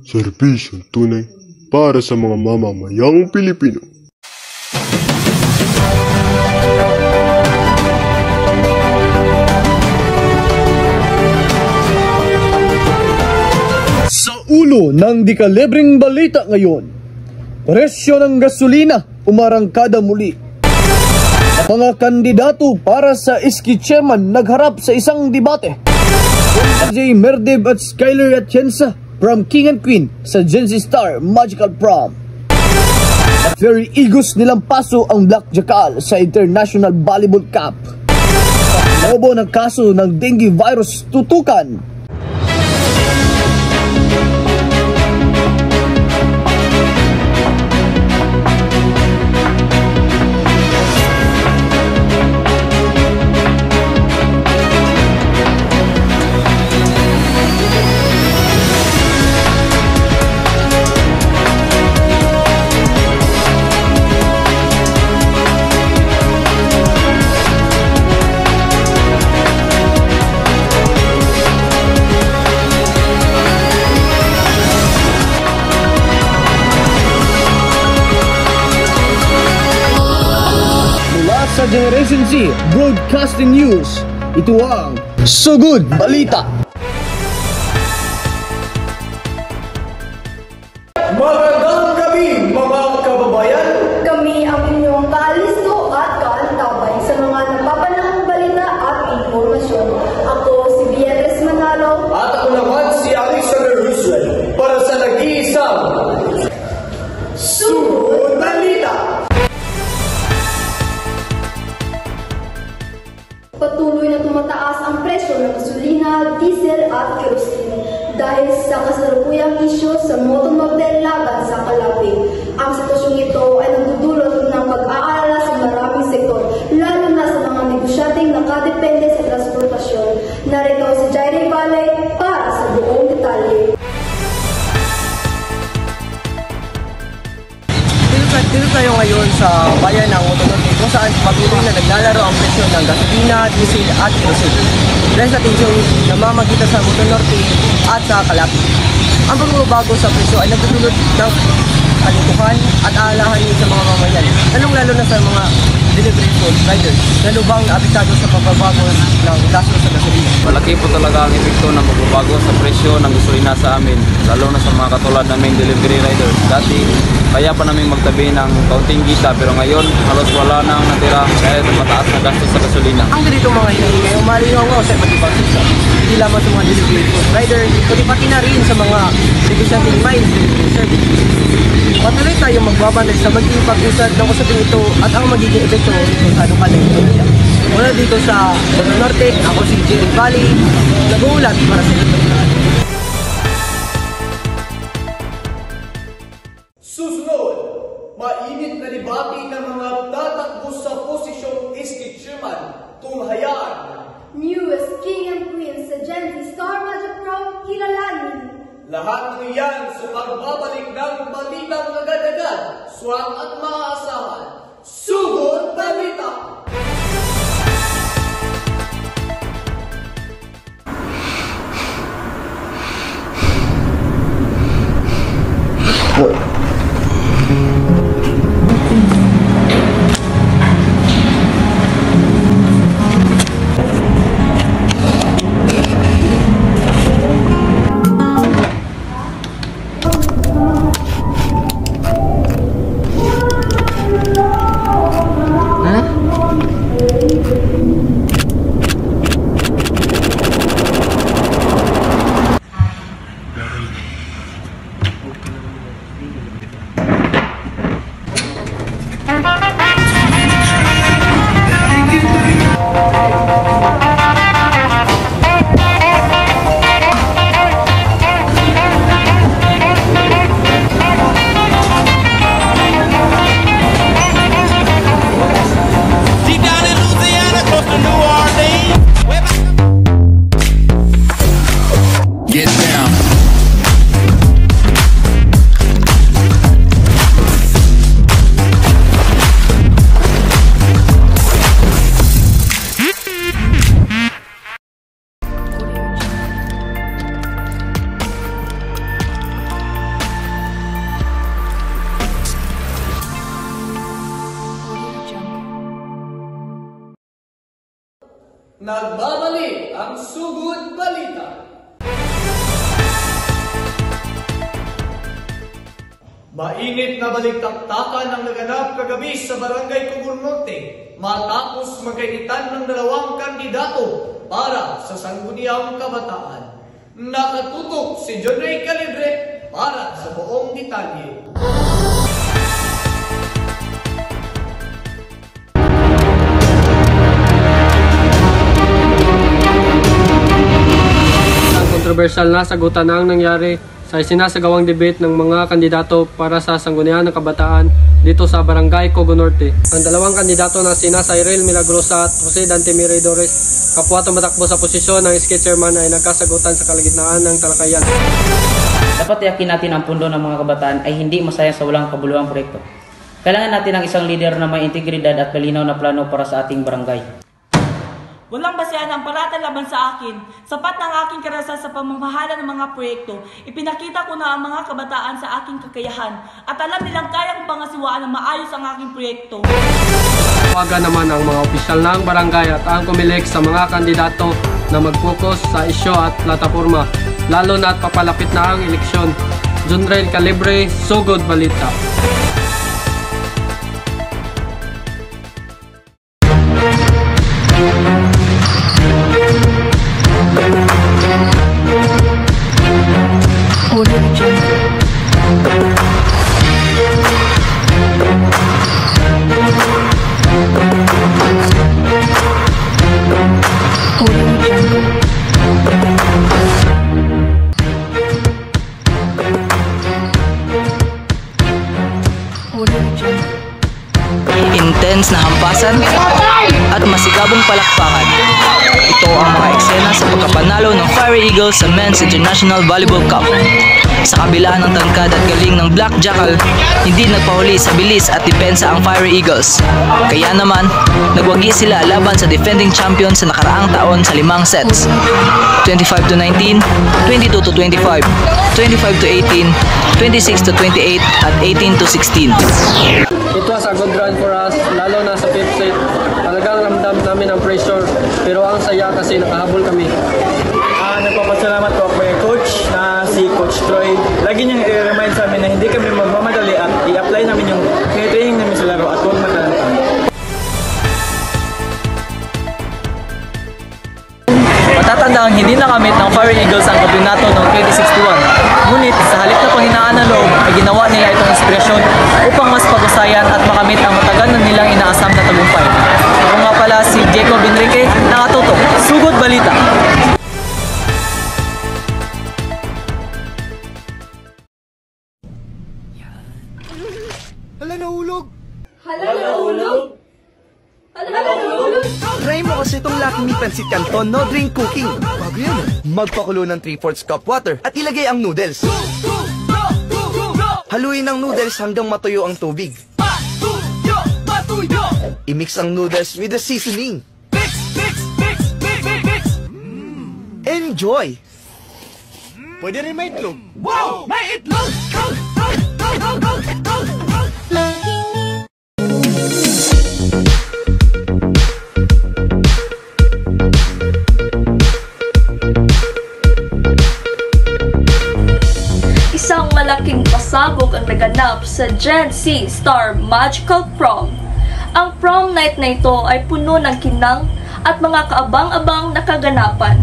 Serbisyong tunay para sa mga mamamayang Pilipino. Sa ulo ng dekalibreng balita ngayon, presyo ng gasolina umarangkada muli. Mga kandidato para sa iski chairman nagharap sa isang debate. J. Merdev at Skyler Atienza from King and Queen sa Gen Z Star Magical Prom. At very igos nilang paso ang Black Jackal sa International Volleyball Cup. Lobo ng kaso ng dengue virus tutukan. Sa Generation Z Broadcasting News, ito ang Sugod Balita. Magandang gabi mga kababayan. Kami ang inyong kaalisto at kaantabay sa mga napapanahong balita at informasyon. Ako si Beatrice Manalo. At ako naman si Alexander Roosevelt para sa nag-iisang Sugod Balita. Patuloy na tumataas ang presyo ng gasolina, diesel at kerosene dahil sa kasalukuyang isyu sa Moto Norte laban sa Calauig. Ang sitwasyong ito ay nagdudulot ng pag-aalala sa maraming sektor, lalo na sa mga negosyanteng nakadepende sa transportasyon. Narito si Jairi Balay para sa buong detalye. Dito tayo ngayon sa bayan ng Moto Norte kung saan patuloy na naglalaro ang presyo ng gasolina, diesel at kerosene dahil sa tensyon na mamamagitan sa Moto Norte at sa Calauig. Ang pagbabago sa presyo ay nagdudulot ng kalituhan at aalahanin sa mga mamayan, lalong-lalo na sa mga delivery food riders na lubang apektado sa pagbabago ng gasto sa gasolina. Malaki po talaga ang epekto ng pagbabago sa presyo ng gasolina sa amin, lalo na sa mga katulad naming delivery riders. Dati, kaya pa namin magtabi ng kaunting kita, pero ngayon halos wala nang natira dahil sa mataas na gasto sa gasolina. Ang ganito mga hindi ngayong malinaw sa iba't ibang sektor, hindi lamang sa mga delivery food riders, kundi pati na rin sa mga negosyanteng mines delivery service. Patuloy tayo magbabalik sa magiging pag-usad ng usapin ito at ang magiging epekto sa anukalang ekonomiya. Mula dito sa Moto Norte, ako si Jairi Balay, nag-uulat para sa ito. Susunod, mainit na debate ng mga tatakbo sa posisyong iski chairman, tunghayan. Newest King and Queen sa Gen Z Star Magic Prom, kilalanin. Lahat ng iyan sa pagbabalik ng balitang agad-agad, swang at maaasahan. Sugod Balita! Nagbabalik ang Sugod Balita. Mainit na balitaktakan ang naganap kagabi sa Barangay Cogul Norte matapos magkainitan ng dalawang kandidato para sa Sangguniang Kabataan. Nakatutok si John Ray Calibre para sa buong detalye. Kontrobersyal na sagutan ang nangyari sa sinasagawang debate ng mga kandidato para sa Sangguniang Kabataan dito sa Barangay Cogul Norte. Ang dalawang kandidato na sina Cyril Milagrosa at Jose Dante Miradores, kapwa tumatakbo sa posisyon ng SK Chairman, ay nagkasagutan sa kalagitnaan ng talakayan. Dapat iyakin natin ang pundo ng mga kabataan ay hindi masaya sa walang kabuluhang proyekto. Kailangan natin ng isang leader na may integridad at malinaw na plano para sa ating barangay. Walang basehan ang parata laban sa akin. Sapat ng aking karanasan sa pamamahala ng mga proyekto. Ipinakita ko na ang mga kabataan sa aking kakayahan at alam nilang kayang pangasiwaan ng maayos ang aking proyekto. Tawagan naman ang mga opisyal ng barangay at ang kumilik sa mga kandidato na mag-focus sa isyo at plataforma, lalo na at papalapit na ang eleksyon. John Ray Calibre, Sugod Balita. Intense na hampasan at masigabong palakpakan. Ito ang mga eksena sa pagkapanalo ng Fire Eagles sa Men's International Volleyball Cup. Sa kabila ng tangkad at galing ng Black Jackal, hindi nagpahuli sa bilis at depensa ang Fire Eagles. Kaya naman, nagwagi sila laban sa defending champion sa nakaraang taon sa 5 sets. 25-19, 22-25, 25-18, 26-28 at 18-16. It was a good run for us, lalo na sa 5th set. Talagang ramdam namin ang pressure, pero ang saya kasi nakahabol kami. Nagpapasalamat po ako kay Coach na si Coach Troy. Lagi niyang i-remind sa amin na hindi kami magmamadali at i-apply namin yung training namin sa laro at huwag matalanta. Matatandaan hindi nakamit ng Fire Eagles ang kampeonato noong 2061. Ngunit sa halip na panghinaan ng loob ay ginawa nila itong inspirasyon upang mas pag-usayan at makamit ang matagal na nilang inaasam na tagumpay. Ako nga pala si Jacob Enrique, nakatutok, Sugod Balita. Hala, nahulog! Hala, nahulog! Hala, nahulog! Try mo kasi itong Lucky Me Pancit Canton no drink cooking. Bago yan. Magpakulo ng 3/4 cup water at ilagay ang noodles. Haluin ang noodles hanggang matuyo ang tubig. I-mix ang noodles with the seasoning. Enjoy! Pwede rin may itlog. Wow! May itlog! Isang malaking pasabog ang naganap sa Gen Z Star Magical Prom. Ang prom night na ito ay puno ng kinang at mga kaabang-abang na kaganapan.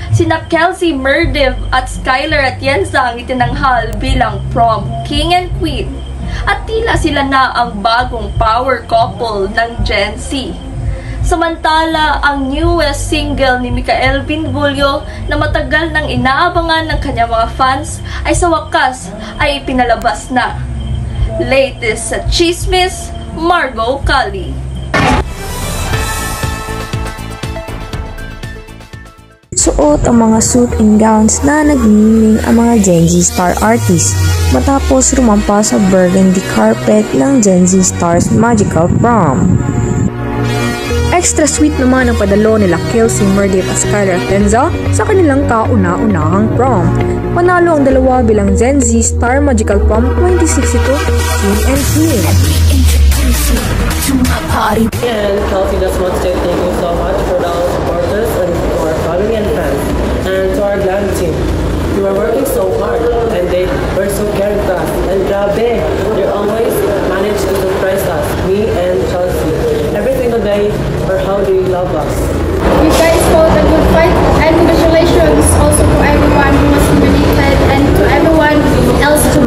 Sina Kelsey Merdiv at Skylar Atienza ang itinanghal bilang prom king and queen. At tila sila na ang bagong power couple ng Gen Z. Samantala, ang newest single ni Micael Binbulyo na matagal nang inaabangan ng kanyang mga fans ay sa wakas ay ipinalabas na. Latest sa Chismis, Margot Cali. Suot ang mga suit and gowns na nagniningning ang mga Gen Z star artists matapos rumampa sa burgundy carpet ng Gen Z Stars Magical Prom. Extra sweet naman ang padalo nila Kelsey Merdiv at Skylar Atienza sa kanilang kauna-unahang prom. Panalo ang dalawa bilang Gen Z Star Magical Prom 2062 King and Queen. And Kelsey just wants to say thank you so much for the supporters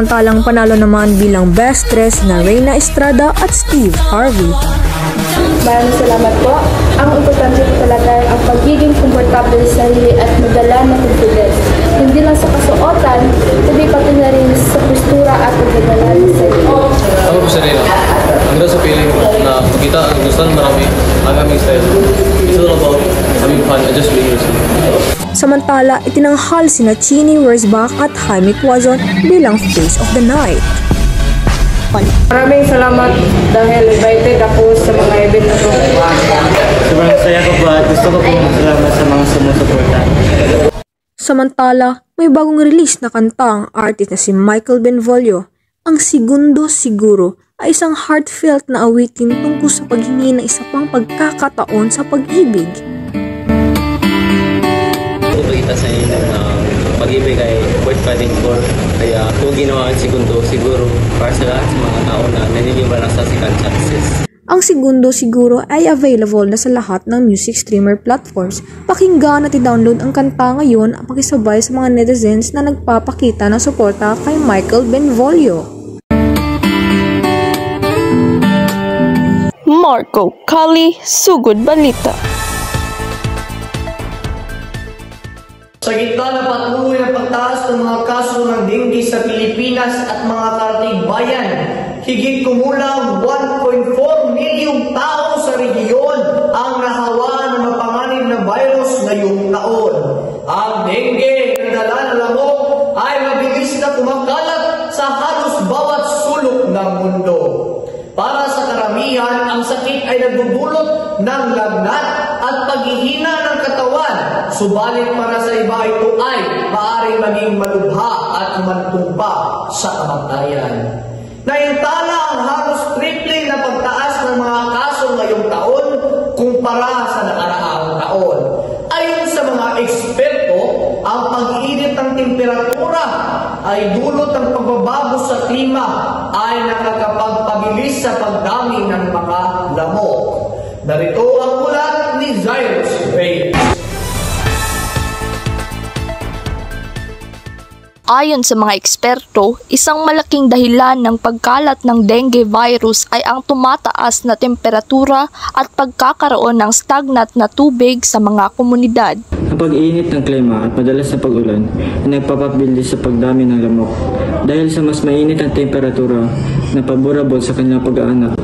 Samantalang panalo naman bilang best dress na Reyna Estrada at Steve Harvey. Maraming salamat po. Ang importante po talaga ay ang pagiging komportable sa sarili at magdala ng confidence. Hindi lang sa kasuotan, kundi pati na rin sa postura at pagdadala ng sarili. Ako po sa Reyna. Ang ganda sa feeling na kita ang gusto ng marami ang aming style. It's all about having fun and just being yourself. Samantala, itinanghal sina Chini Wurzbach at Jaime Quazon bilang face of the night. Maraming salamat dahil invited ako sa mga event na ito. Sobrang saya ko po at gusto ko po salamat sa mga sumusuporta. Samantala, may bagong release na kanta ang artist na si Michael Benvolio. Ang Segundo Siguro ay isang heartfelt na awitin tungkol sa paghingi ng isa pang pagkakataon sa pag-ibig. Ipakita sa inyo na pag-ibig ay worth fighting for. Kaya kung ginawa ang segundo, siguro para sa lahat sa mga tao na naniniwala sa second chances. Ang Segundo Siguro ay available na sa lahat ng music streamer platforms. Pakinggan at i-download ang kanta ngayon at pakisabay sa mga netizens na nagpapakita ng suporta kay Michael Benvolio. Marco Kali, Sugod Balita. Sa gitna ng patuloy na pagtaas ng mga kaso ng dengue sa Pilipinas at mga karatig bayan, higit kumulang 1.4 milyong tao sa regiyon ang nahawa ng mapanganib na virus ngayong taon. Ang dengue na dala ng lamok ay mabilis na kumakalat sa halos bawat sulok ng mundo. Para sa karamihan, ang sakit ay nagdudulot ng lagnat at paghihina ng katawan. Subalit para sa iba ito ay maaaring maging malubha at humantong pa sa kamatayan. Naintala ang halos triple na pagtaas ng mga kaso ngayong taon kumpara sa nakaraang taon. Ayon sa mga eksperto, ang pag-init ng temperatura ay dulot ng pagbabago sa klima ay nakakapagpabilis sa pagdami ng mga lamok. Narito ang ulat ni Cyrus Reyes. Ayon sa mga eksperto, isang malaking dahilan ng pagkalat ng dengue virus ay ang tumataas na temperatura at pagkakaroon ng stagnant na tubig sa mga komunidad. Ang pag-iinit ng klima at madalas na pag-ulan ay nagpapabilis sa pagdami ng lamok. Dahil sa mas mainit ang temperatura na paborable sa kanilang pag-aanak,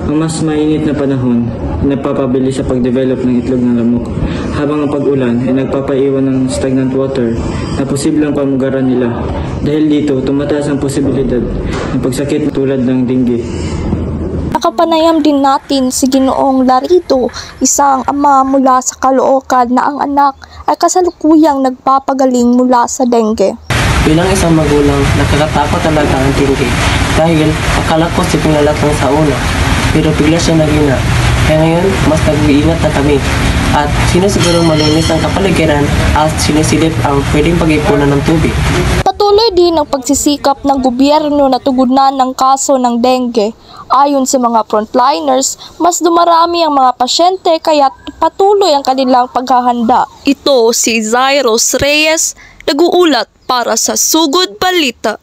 ang mas mainit na panahon ay nagpapabilis sa pag-develop ng itlog ng lamok, habang ang pag-ulan ay nagpapaiwan ng stagnant water na posibleng pamugaran nila. Dahil dito, tumataas ang posibilidad ng pagsakit tulad ng dengue. Nakapanayam din natin si Ginoong Larito, isang ama mula sa Caloocan na ang anak ay kasalukuyang nagpapagaling mula sa dengue. Bilang isang magulang, nakakatakot talaga ang dengue dahil akala ko si pingalatang sa una, pero bigla siya nagina. Kaya ngayon, mas nag-iingat na kami at sinusigurong malinis ang kapaligiran at sinisilip ang pwedeng pag-ipunan ng tubig. Patuloy din ang pagsisikap ng gobyerno na tugunan ng kaso ng dengue. Ayon sa mga frontliners, mas dumarami ang mga pasyente kaya patuloy ang kanilang paghahanda. Ito si Cyrus Reyes, nag-uulat para sa Sugod Balita.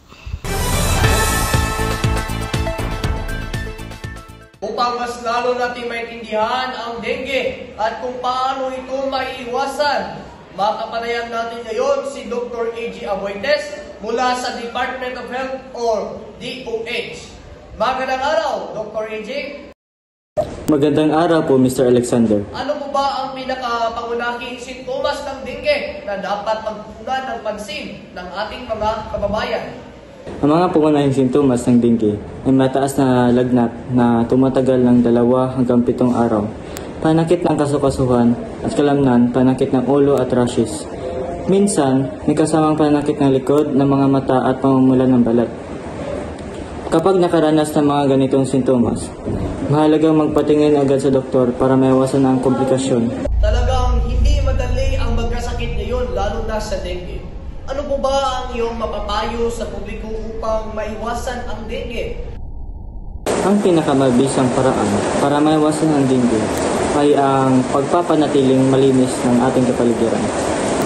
Upang mas lalo natin maintindihan ang dengue at kung paano ito maiiwasan, makapanayam natin ngayon si Dr. A.G. Aboites mula sa Department of Health or DOH. Magandang araw, Dr. A.G. Magandang araw po, Mr. Alexander. Ano po ba ang pinakapangunahing sintomas ng dengue na dapat pagtuunan ng pansin ng ating mga kababayan? Ang mga pangunahing sintomas ng dengue ay mataas na lagnat na tumatagal ng 2 hanggang 7 araw, panakit ng kasukasuhan at kalamnan, panakit ng ulo at rashes. Minsan, may kasamang panakit ng likod, ng mga mata at pamumula ng balat. Kapag nakaranas ng mga ganitong sintomas, mahalagang magpatingin agad sa doktor para maiwasan ang komplikasyon. Talagang hindi madali ang magkasakit ngayon, lalo na sa dengue. Ano po ba ang iyong mapapayo sa publiko upang maiwasan ang dengue? Ang pinakamabisang paraan para maiwasan ang dengue ay ang pagpapanatiling malinis ng ating kapaligiran.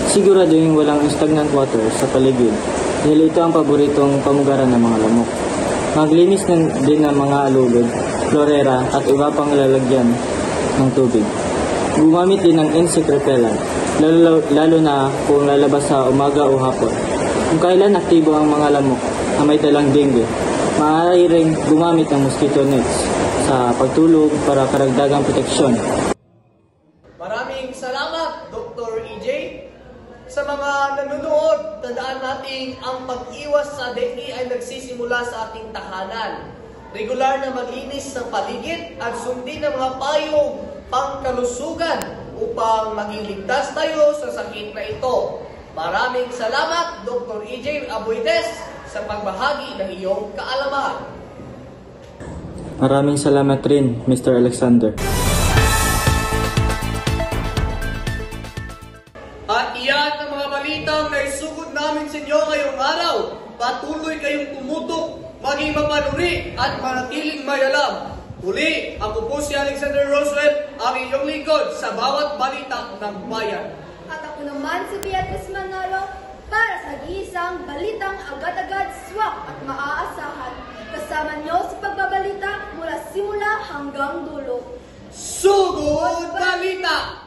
Siguraduhin walang stagnant water sa paligid dahil ito ang paboritong pamugaran ng mga lamok. Maglinis din ng mga alulod, florera at iba pang lalagyan ng tubig. Gumamit din ng insect repellent, lalo na kung lalabas sa umaga o hapon. Kung kailan aktibo ang mga lamok na may dalang dengue, maaari ring gumamit ng mosquito nets sa pagtulog para karagdagang proteksyon. Maraming salamat, Dr. EJ. Sa mga nanonood, tandaan natin ang pag-iwas sa dengue ay nagsisimula sa ating tahanan. Regular na maglinis ng paligid at sundin ang mga payong pangkalusugan upang maging ligtas tayo sa sakit na ito. Maraming salamat, Dr. EJ Aboides, sa pagbahagi ng iyong kaalaman. Maraming salamat rin, Mr. Alexander. At iyan ang mga balitang naisugod namin sa inyo ngayong araw. Patuloy kayong tumutok, maging mapanuri at manatiling may alam. Uli, ako po si Alexander Roswell, ang inyong lingkod sa bawat balita ng bayan. At ako naman si Beatrice Manalo para sa isang balitang agad-agad, swak at maaasahan. Kasama niyo sa pagbabalita mula simula hanggang dulo. Sugod Balita!